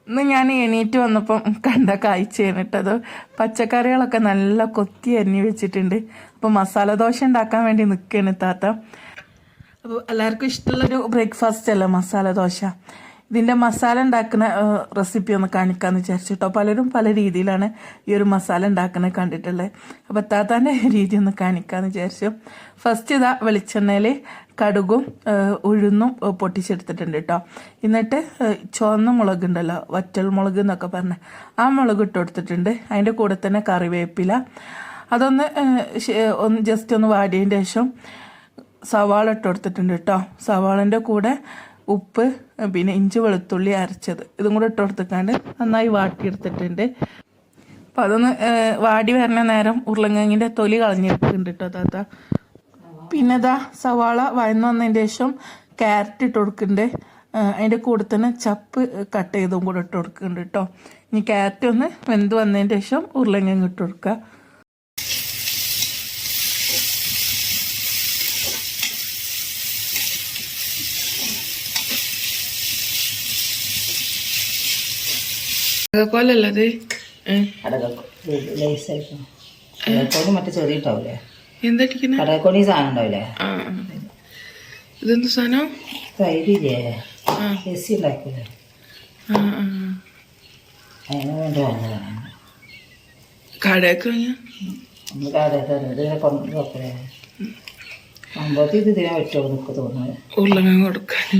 ഇന്ന് ഞാൻ എണീറ്റ് വന്നപ്പം കണ്ട കാഴ്ചയാണ് കേട്ടത്. പച്ചക്കറികളൊക്കെ നല്ല കൊത്തി അരിഞ്ഞ് വെച്ചിട്ടുണ്ട്. അപ്പോൾ മസാല ദോശ ഉണ്ടാക്കാൻ വേണ്ടി നിൽക്കുകയാണ് താത്ത. അപ്പോൾ എല്ലാവർക്കും ഇഷ്ടമുള്ളൊരു ബ്രേക്ക്ഫാസ്റ്റ് അല്ലേ മസാല ദോശ. ഇതിൻ്റെ മസാല ഉണ്ടാക്കുന്ന റെസിപ്പി ഒന്ന് കാണിക്കാമെന്ന് വിചാരിച്ചിട്ടോ. പലരും പല രീതിയിലാണ് ഈ ഒരു മസാല ഉണ്ടാക്കുന്നത് കണ്ടിട്ടുള്ളത്. അപ്പോൾ താത്താൻ്റെ രീതി ഒന്ന് കാണിക്കാമെന്ന് വിചാരിച്ചു. ഫസ്റ്റ് ഇതാ വെളിച്ചെണ്ണയിൽ കടുകും ഉഴുന്നും പൊട്ടിച്ചെടുത്തിട്ടുണ്ട് കേട്ടോ. എന്നിട്ട് ചുവന്ന മുളകുണ്ടല്ലോ, വറ്റൽ മുളക് എന്നൊക്കെ പറഞ്ഞ് ആ മുളക് ഇട്ട് കൊടുത്തിട്ടുണ്ട്. അതിൻ്റെ കൂടെ തന്നെ കറിവേപ്പില അതൊന്ന് ജസ്റ്റ് ഒന്ന് വാടിയതിൻ്റെ ശേഷം സവാള ഇട്ട് കൊടുത്തിട്ടുണ്ട് കേട്ടോ. സവാളൻ്റെ കൂടെ ഉപ്പ് പിന്നെ ഇഞ്ചി വെളുത്തുള്ളി അരച്ചത് ഇതും കൂടെ ഇട്ട് കൊടുത്തിട്ടാണ്ട് നന്നായി വാട്ടിയെടുത്തിട്ടുണ്ട്. അപ്പം അതൊന്ന് വാടി വരണ നേരം ഉരുളങ്കിഴങ്ങിൻ്റെ തൊലി കളഞ്ഞെടുത്തിട്ടുണ്ട് കേട്ടോ താത്ത. പിന്നെ ഇതാ സവാള വഴന്ന് വന്നതിന് ശേഷം ക്യാരറ്റ് ഇട്ട് കൊടുക്കുന്നുണ്ട്. അതിൻ്റെ കൂടെ തന്നെ ചപ്പ് കട്ട് ചെയ്തും കൂടെ ഇട്ട് കൊടുക്കുന്നുണ്ട് കേട്ടോ. ഇനി ക്യാരറ്റ് ഒന്ന് വെന്ത് വന്നതിന് ശേഷം ഉരുളങ്കിഴങ്ങ് ഇട്ട് കൊടുക്കുക. കൊല്ലല്ലത് മറ്റേ ചെറിയിട്ടാവൂലേ എന്താ കടകൊടി സാധനം ഉണ്ടാവില്ലേ? ഇതെന്ത് സാധനം? തൈരില്ലേ എസി ഉണ്ടാക്കില്ലേ അതിന് വേണ്ടി വന്നതാണ്. കടയൊക്കെ നമ്മൾ കടയൊക്കെ കൊണ്ടുവെക്കലേ സംഭവത്തിൽ ഇത് ഇതിനെ പറ്റുമോ എനിക്ക് തോന്നുന്നത്. ഉരുളങ്ങ കൊടുക്കാൻ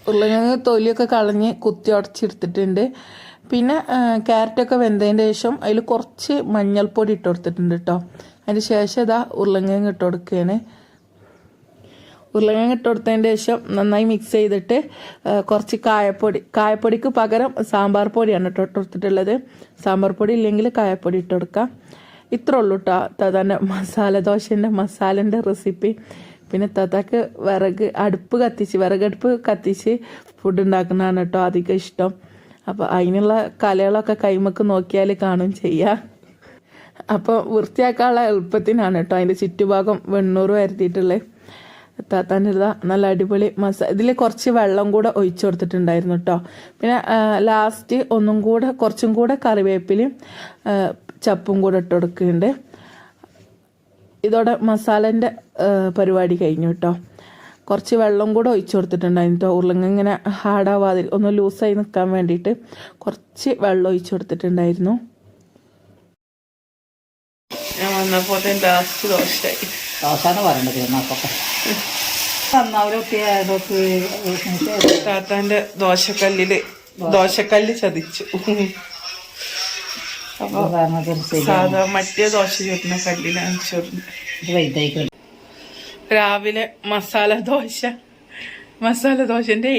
ഉരുളങ്ങ തൊലിയൊക്കെ കളഞ്ഞ് കുത്തി ഉടച്ചെടുത്തിട്ടുണ്ട്. പിന്നെ ക്യാരറ്റൊക്കെ വെന്തതിൻ്റെ ശേഷം അതിൽ കുറച്ച് മഞ്ഞൾപ്പൊടി ഇട്ട് കൊടുത്തിട്ടുണ്ട് കേട്ടോ. അതിന് ശേഷം ഇതാ ഉരുളങ്കിഴങ്ങ് ഇട്ട് കൊടുക്കുകയാണ്. ഉരുളങ്കിഴങ്ങ് ഇട്ട് കൊടുത്തതിൻ്റെ ശേഷം നന്നായി മിക്സ് ചെയ്തിട്ട് കുറച്ച് കായപ്പൊടിക്ക് പകരം സാമ്പാർ പൊടിയാണ് ഇട്ട് കൊടുത്തിട്ടുള്ളത്. സാമ്പാർ പൊടി ഇല്ലെങ്കിൽ കായപ്പൊടി ഇട്ട് കൊടുക്കാം. ഇത്രേ ഉള്ളൂ കേട്ടോ താത്താൻ്റെ മസാല ദോശൻ്റെ മസാലൻ്റെ റെസിപ്പി. പിന്നെ താത്താക്ക് വിറകടുപ്പ് കത്തിച്ച് ഫുഡ് ഉണ്ടാക്കുന്നതാണ് കേട്ടോ അധികം ഇഷ്ടം. അപ്പോൾ അതിനുള്ള കലകളൊക്കെ കൈമക്ക് നോക്കിയാൽ കാണും ചെയ്യാം. അപ്പോൾ വൃത്തിയാക്കാനുള്ള എളുപ്പത്തിനാണ് കേട്ടോ അതിൻ്റെ ചുറ്റുഭാഗം വെണ്ണൂറ് വരുത്തിയിട്ടുള്ളത്. താത്താൻ്റെ നല്ല അടിപൊളി ഇതിൽ കുറച്ച് വെള്ളം കൂടെ ഒഴിച്ചു കൊടുത്തിട്ടുണ്ടായിരുന്നു കേട്ടോ. പിന്നെ ലാസ്റ്റ് കുറച്ചും കൂടെ കറിവേപ്പിലയും ചപ്പും കൂടെ ഇട്ട് കൊടുക്കുന്നുണ്ട്. ഇതോടെ മസാലേൻ്റെ പരിപാടി കഴിഞ്ഞു കേട്ടോ. കുറച്ച് വെള്ളം കൂടെ ഒഴിച്ചു കൊടുത്തിട്ടുണ്ടായിരുന്നു കേട്ടോ. ഉരുളങ്ങ ഇങ്ങനെ ഹാർഡാവാതിൽ ഒന്ന് ലൂസായി നിൽക്കാൻ വേണ്ടിയിട്ട് കുറച്ച് വെള്ളം ഒഴിച്ചു കൊടുത്തിട്ടുണ്ടായിരുന്നു. ഞാൻ വന്നപ്പോൾ ലാസ്റ്റ് ദോശയായി. താത്താൻ്റെ ദോശക്കല്ല് ചതിച്ചു. അപ്പോൾ സാധാ മറ്റേ ദോശ ചുരുന്ന കല്ലിലാണ് ചുരുന്നത്. രാവിലെ മസാല ദോശൻ്റെ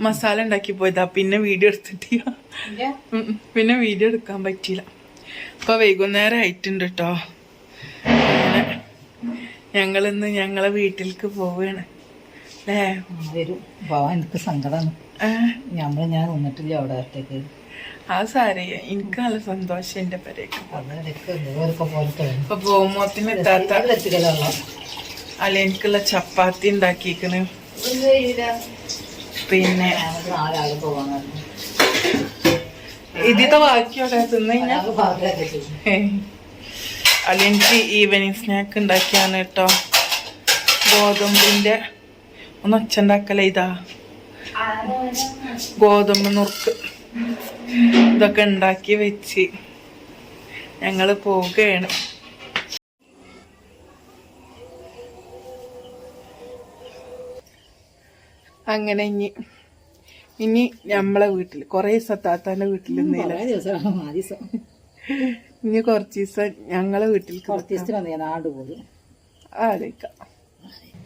മസാല ഉണ്ടാക്കി പോയതാ. പിന്നെ വീഡിയോ എടുത്തിട്ടില്ല. പിന്നെ വീഡിയോ എടുക്കാൻ പറ്റിയില്ല. ഇപ്പൊ വൈകുന്നേരം ആയിട്ടുണ്ട് കേട്ടോ. അങ്ങനെ ഞങ്ങളിന്ന് ഞങ്ങളെ വീട്ടിലേക്ക് പോവുകയാണ് അല്ലേ? എനിക്ക് സങ്കടമാണ്. ഞാൻ നിന്നിട്ടില്ല അവിടെ അടുത്തേക്ക്. അത് സാരയ്യ, എനിക്ക് നല്ല സന്തോഷം എൻ്റെ പേരേക്ക്. ഇപ്പൊ പോകുമ്പോത്തിന് എത്താത്ത അല്ല എനിക്കുള്ള ചപ്പാത്തി ഉണ്ടാക്കിക്കണ്. പിന്നെ ഇതിത്തെ ബാക്കിയോടെ തിന്ന അല്ല എനിക്ക് ഈവനിങ് സ്നാക്ക് ഉണ്ടാക്കിയാണ് കേട്ടോ. ഗോതമ്പിന്റെ ഒന്ന് ഒച്ചുണ്ടാക്കല ഇതാ ഗോതമ്പ് നുറുക്ക് ഇതൊക്കെ ഉണ്ടാക്കി വെച്ച് ഞങ്ങള് പോവുകയാണ്. അങ്ങനെ ഇനി നമ്മളെ വീട്ടിൽ കുറേ താത്താന്റെ വീട്ടിൽ ഇനി കുറച്ച് ദിവസം ഞങ്ങളെ വീട്ടിൽ ആലോചിക്കാം.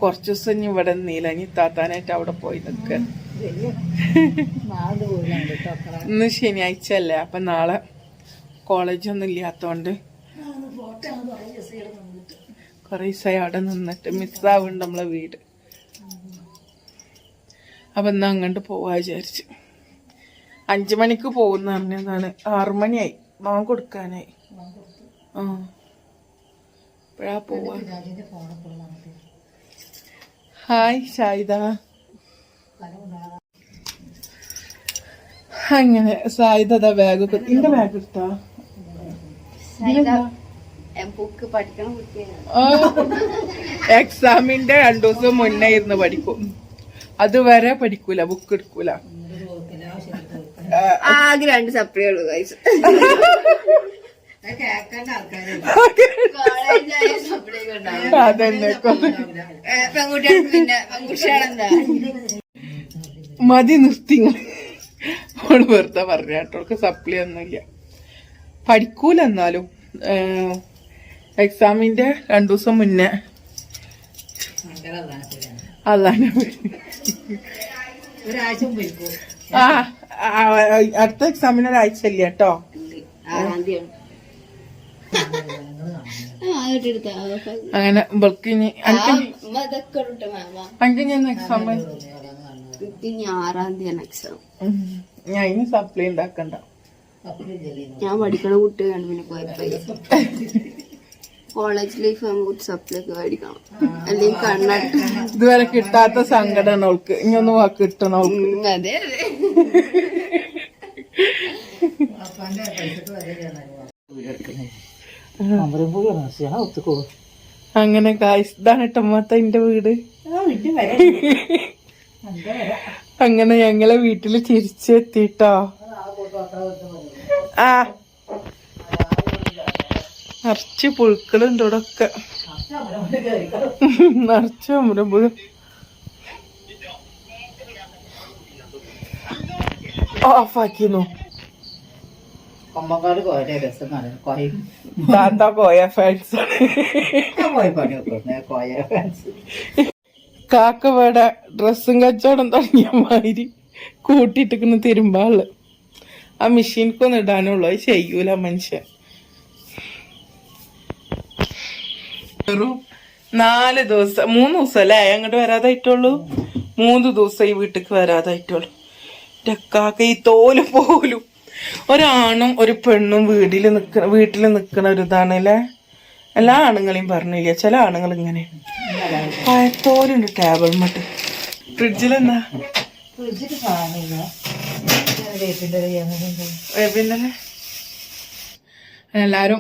കുറച്ച് ദിവസം ഇനി ഇവിടെ നിന്നില്ല. ഇനി താത്താനായിട്ട് അവിടെ പോയി നിൽക്കാൻ. ഇന്ന് ശനിയാഴ്ച അല്ലേ, അപ്പൊ നാളെ കോളേജൊന്നും ഇല്ലാത്തോണ്ട് കുറേ ദിവസമായി അവിടെ നിന്നിട്ട് മിസ്സാവുന്നുണ്ട് നമ്മളെ വീട്. അപ്പം എന്നാ അങ്ങോട്ട് പോവാ വിചാരിച്ചു. 5 മണിക്ക് പോകുന്ന പറഞ്ഞതാണ്. 6 മണിയായി, മാൻ കൊടുക്കാനായി. ഇപ്പഴാ പോവാ. ഹായ് ഷായിദ. അങ്ങനെ സായുധ ബാഗ് ഇന്റെ ബാഗ് എടുത്താ ബുക്ക് പഠിക്കണം കുട്ടിയാണ്. എക്സാമിന്റെ 2 ദിവസം മുന്നേ ഇരുന്ന് പഠിക്കും. അതുവരെ പഠിക്കൂല, ബുക്ക് എടുക്കൂല. ആകെ 2 സപ്ലൈ ഉള്ളൂ ഗൈസ്. അതന്നെ പെൺകുട്ടികൾക്ക് പിന്നെ പെൺകുട്ടികളെന്താ മതി നിർത്തി. ഓള് വെറുതെ പറഞ്ഞോൾക്ക് സപ്ലി ഒന്നുമില്ല, പഠിക്കൂല. എന്നാലും എക്സാമിന്റെ 2 ദിവസം മുന്നേ അതാണ്. അടുത്ത എക്സാമിന് ഒരാഴ്ച ഇല്ല കേട്ടോ. 6-ാം തീയതി അങ്ങനെ ഇവൾക്ക് ഇനി എനിക്ക് ഞാൻ എക്സാം 6-ാം തീയതിയാണ് എക്സാം. ഞാൻ ഇനി സപ്ലൈ ഉണ്ടാക്കണ്ട. ഞാൻ പഠിക്കണ കുട്ടിയാണ്, പിന്നെ കുഴപ്പമില്ല. കോളേജ് ലൈഫ് ആകുമ്പോൾ സപ്ലൈ ഒക്കെ മേടിക്കണം, അല്ലെങ്കിൽ കണ്ണാട്ട്. ഇതുവരെ കിട്ടാത്ത സങ്കടമാണ് അവൾക്ക്, ഇനിയൊന്ന് കിട്ടണം അവൾക്ക്. അതെ അങ്ങനെ ഇതാണ് ടൊമാറ്റോ എന്റെ വീട്. അങ്ങനെ ഞങ്ങളെ വീട്ടില് തിരിച്ചെത്തിട്ടോ. ആ നിറച്ച് പുഴുക്കളുണ്ട് ഇവിടെ ഒക്കെ, നിറച്ച് അമരമ്പുഴ. ഓഫാക്കിന്നു കൊമ്പങ്കാട് കോയ രസം താത്ത കോയ ഫാൻസ്. കോയ ഫാൻസ് കാക്ക ഇവിടെ ഡ്രസ്സും കച്ചവടം തുടങ്ങിയ മാതിരി കൂട്ടിട്ടിരിക്കുന്ന തിരുമ്പാള്. ആ മെഷീൻക്കൊന്നും ഇടാനുള്ളൂ, അത് ചെയ്യൂല മനുഷ്യൻ. വെറും 4 ദിവസം 3 ദിവസം അല്ലേ അങ്ങോട്ട് വരാതായിട്ടുള്ളൂ. 3 ദിവസം ഈ വീട്ടിക്ക് വരാതായിട്ടുള്ളൂ. കാക്ക ഈ തോല് പോലും. ഒരാണും ഒരു പെണ്ണും വീട്ടിൽ നിക്കണ ഒരു ഇതാണ് അല്ലേ. എല്ലാ ആണുങ്ങളെയും പറഞ്ഞില്ല, ചില ആണുങ്ങൾ ഇങ്ങനെ പഴത്തോലുണ്ട് ടേബിൾ മട്ട്. ഫ്രിഡ്ജിലെന്താ വേപ്പിൻ്റെ എല്ലാരും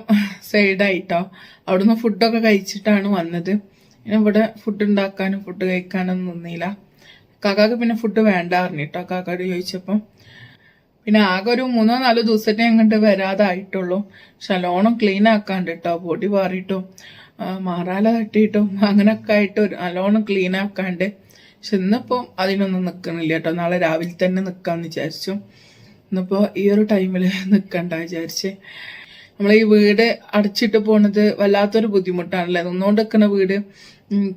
സൈഡായിട്ടോ. അവിടുന്ന് ഫുഡൊക്കെ കഴിച്ചിട്ടാണ് വന്നത്. പിന്നെ ഇവിടെ ഫുഡ് ഉണ്ടാക്കാനും ഫുഡ് കഴിക്കാനൊന്നും നിന്നില്ല. കാക്കാക്ക് പിന്നെ ഫുഡ് വേണ്ട പറഞ്ഞിട്ടോ കാക്കാട് ചോദിച്ചപ്പം. പിന്നെ ആകെ ഒരു 3-4 ദിവസത്തെ അങ്ങോട്ട് വരാതായിട്ടുള്ളൂ. പക്ഷെ നല്ലോണം ക്ലീൻ ആക്കാണ്ട് കേട്ടോ, പൊടി പാറിയിട്ടും മാറാല തട്ടിയിട്ടും അങ്ങനൊക്കെ ആയിട്ട് നല്ലോണം ക്ലീൻ ആക്കാണ്ട്. പക്ഷെ ഇന്നിപ്പോൾ അതിനൊന്നും നിൽക്കണില്ല കേട്ടോ. നാളെ രാവിലെ തന്നെ നിൽക്കാമെന്ന് വിചാരിച്ചു. ഇന്നിപ്പോൾ ഈ ഒരു ടൈമിൽ നിൽക്കണ്ട വിചാരിച്ച്. നമ്മൾ ഈ വീട് അടച്ചിട്ട് പോണത് വല്ലാത്തൊരു ബുദ്ധിമുട്ടാണല്ലേ. നിന്നുകൊണ്ട് നിൽക്കുന്ന വീട്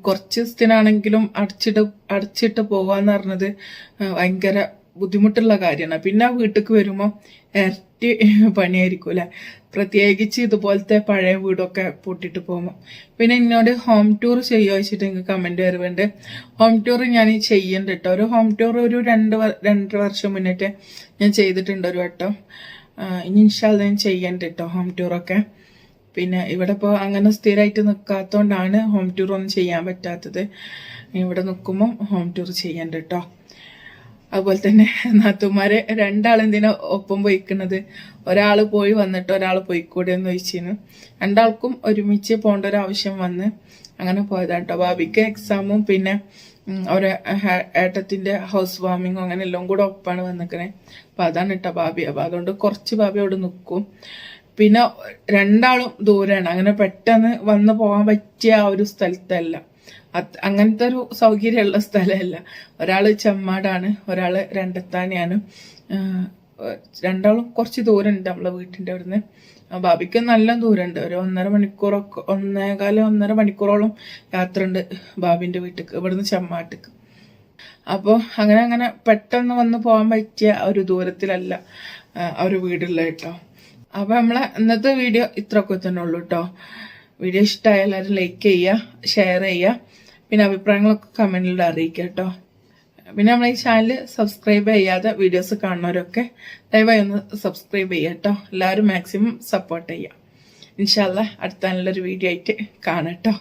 കുറച്ച് ദിവസത്തിനാണെങ്കിലും അടച്ചിട്ട് പോവാന്ന് പറഞ്ഞത് ഭയങ്കര ബുദ്ധിമുട്ടുള്ള കാര്യമാണ്. പിന്നെ വീട്ടിലേക്ക് വരുമ്പോൾ ഇരട്ടി പണിയായിരിക്കും അല്ലേ, പ്രത്യേകിച്ച് ഇതുപോലത്തെ പഴയ വീടൊക്കെ പൂട്ടിട്ട് പോകുമ്പോൾ. പിന്നെ എന്നോട് ഹോം ടൂർ ചെയ്യുമോ വെച്ചിട്ട് എനിക്ക് കമൻറ്റ് വരുന്നുണ്ട്. ഹോം ടൂർ ഞാൻ ചെയ്യുന്നുണ്ട് കേട്ടോ. ഒരു ഹോം ടൂർ ഒരു 2 വർഷം മുന്നേ ഞാൻ ചെയ്തിട്ടുണ്ട് ഒരു വട്ടം. ഇനി ഇൻഷാല്ലാ ഞാൻ ചെയ്യണ്ട കേട്ടോ ഹോം ടൂറൊക്കെ. പിന്നെ ഇവിടെ ഇപ്പോൾ അങ്ങനെ സ്ഥിരമായിട്ട് നിൽക്കാത്തതുകൊണ്ടാണ് ഹോം ടൂർ ഒന്നും ചെയ്യാൻ പറ്റാത്തത്. ഇവിടെ നിൽക്കുമ്പം ഹോം ടൂർ ചെയ്യണ്ട കേട്ടോ. അതുപോലെ തന്നെ നാത്തുമാരെ 2 എന്തിനാ ഒപ്പം പോയിക്കുന്നത്, ഒരാൾ പോയി വന്നിട്ട് ഒരാൾ പോയിക്കൂടെ എന്ന് ചോദിച്ചിരുന്നു. 2 ഒരുമിച്ച് പോകേണ്ട ഒരു ആവശ്യം വന്ന് അങ്ങനെ പോയതാണ് കേട്ടോ. ഭാബിക്ക് എക്സാമും പിന്നെ അവരെ ഏട്ടത്തിന്റെ ഹൗസ് വാമിങ്ങും അങ്ങനെ എല്ലാം കൂടെ ഒപ്പാണ് വന്നിക്കണേ. അപ്പൊ അതാണ് കേട്ടോ ഭാബി. അപ്പൊ അതുകൊണ്ട് കുറച്ച് ഭാബി അവിടെ നിൽക്കും. പിന്നെ 2 ദൂരാണ്, അങ്ങനെ പെട്ടെന്ന് വന്ന് പോകാൻ പറ്റിയ ആ ഒരു സ്ഥലത്തല്ല, അങ്ങനത്തെ ഒരു സൗകര്യമുള്ള സ്ഥലമല്ല. ഒരാള് ചെമ്മാടാണ്, ഒരാള് രണ്ടത്താനെയാണ്. 2 കുറച്ച് ദൂരമുണ്ട് നമ്മളെ വീട്ടിന്റെ അവിടുന്ന്. ഭാബിക്ക് നല്ല ദൂരമുണ്ട്, ഒരു 1.5 മണിക്കൂറോളം യാത്ര ഉണ്ട് ഭാബിന്റെ വീട്ടിക്ക് ഇവിടുന്ന് ചെമ്മാട്ടിക്ക്. അപ്പോൾ അങ്ങനെ പെട്ടെന്ന് വന്ന് പോകാൻ പറ്റിയ ഒരു ദൂരത്തിലല്ല ആ ഒരു വീടുള്ള കേട്ടോ. അപ്പൊ നമ്മളെ ഇന്നത്തെ വീഡിയോ ഇത്രയൊക്കെ തന്നെ ഉള്ളൂ കേട്ടോ. വീഡിയോ ഇഷ്ടമായ എല്ലാവരും ലൈക്ക് ചെയ്യുക, ഷെയർ ചെയ്യുക, പിന്നെ അഭിപ്രായങ്ങളൊക്കെ കമന്റിലൂടെ അറിയിക്കുക കേട്ടോ. പിന്നെ നമ്മളെ ഈ ചാനൽ സബ്സ്ക്രൈബ് ചെയ്യാതെ വീഡിയോസ് കാണുന്നവരൊക്കെ ദയവായി ഒന്ന് സബ്സ്ക്രൈബ് ചെയ്യുക കേട്ടോ. എല്ലാവരും മാക്സിമം സപ്പോർട്ട് ചെയ്യുക. ഇൻഷാല്ലാ അടുത്ത നല്ലൊരു വീഡിയോ ആയിട്ട് കാണാം കേട്ടോ.